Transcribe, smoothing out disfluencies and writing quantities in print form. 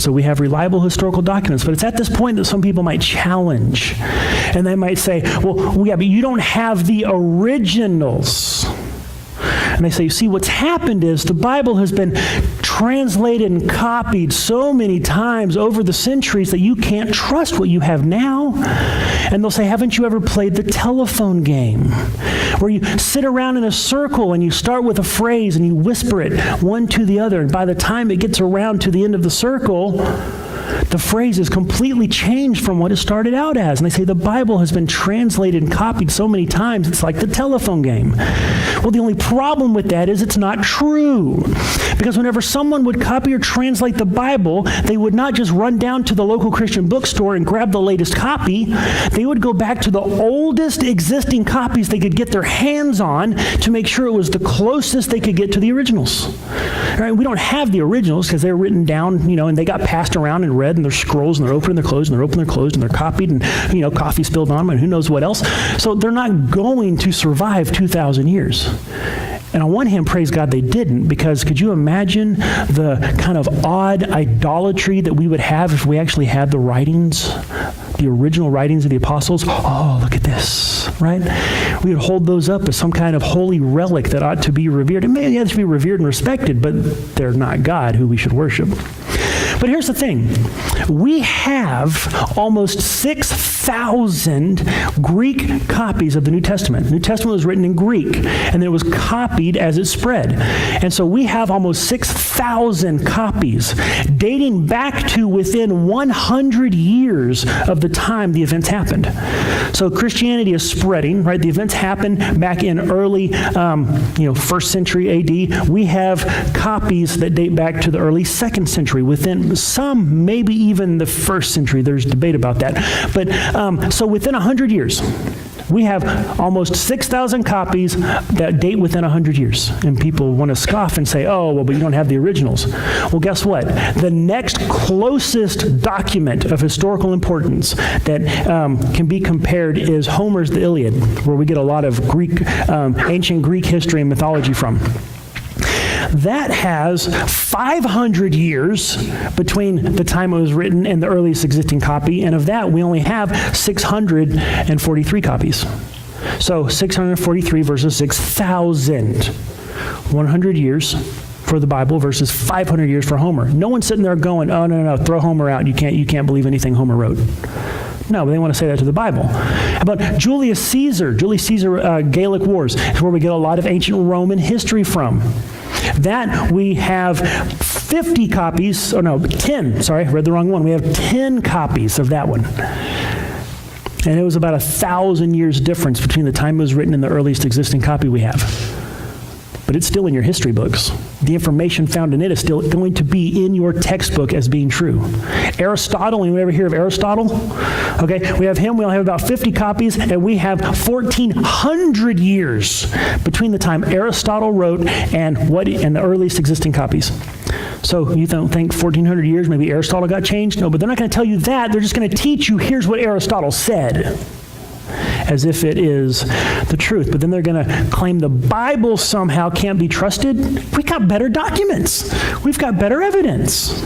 So we have reliable historical documents, but it's at this point that some people might challenge. And they might say, well, yeah, but you don't have the originals. And they say, you see, what's happened is the Bible has been translated and copied so many times over the centuries that you can't trust what you have now. And they'll say, haven't you ever played the telephone game? Where you sit around in a circle and you start with a phrase and you whisper it one to the other. And by the time it gets around to the end of the circle, the phrase is completely changed from what it started out as. And they say the Bible has been translated and copied so many times, it's like the telephone game. Well, the only problem with that is it's not true. Because whenever someone would copy or translate the Bible, they would not just run down to the local Christian bookstore and grab the latest copy. They would go back to the oldest existing copies they could get their hands on to make sure it was the closest they could get to the originals. Right? We don't have the originals because they're written down, and they got passed around and read, and they're scrolls, and they're open and they're closed, and they're open and they're closed, and they're copied, and coffee spilled on them, and who knows what else. So they're not going to survive 2,000 years. And on one hand, praise God they didn't, because could you imagine the kind of odd idolatry that we would have if we actually had the writings, the original writings of the apostles? Oh, look at this, right? We would hold those up as some kind of holy relic that ought to be revered. It may have to be revered and respected, but they're not God who we should worship. But here's the thing. We have almost 6,000 Greek copies of the New Testament. The New Testament was written in Greek, and then it was copied as it spread. And so we have almost 6,000 copies dating back to within 100 years of the time the events happened. So Christianity is spreading, right? The events happened back in early, first century AD. We have copies that date back to the early second century, within some, maybe even the first century. There's debate about that. But so within 100 years, we have almost 6,000 copies that date within 100 years. And people want to scoff and say, oh, well, but you don't have the originals. Well, guess what? The next closest document of historical importance that can be compared is Homer's The Iliad, where we get a lot of ancient Greek history and mythology from. That has 500 years between the time it was written and the earliest existing copy, and of that we only have 643 copies. So 643 versus 6,000. 100 years for the Bible versus 500 years for Homer. No one's sitting there going, oh, no, throw Homer out. You can't believe anything Homer wrote. No, but they want to say that to the Bible. How about Julius Caesar, Gallic Wars? It's where we get a lot of ancient Roman history from. That we have 10, sorry, I read the wrong one. We have 10 copies of that one. And it was about 1,000 years difference between the time it was written and the earliest existing copy we have. But it's still in your history books. The information found in it is still going to be in your textbook as being true. Aristotle, anyone ever hear of Aristotle? Okay, we have him, we only have about 50 copies, and we have 1,400 years between the time Aristotle wrote and the earliest existing copies. So you don't think 1,400 years, maybe Aristotle got changed? No, but they're not going to tell you that. They're just going to teach you, here's what Aristotle said, as if it is the truth. But then they're going to claim the Bible somehow can't be trusted. We've got better documents. We've got better evidence.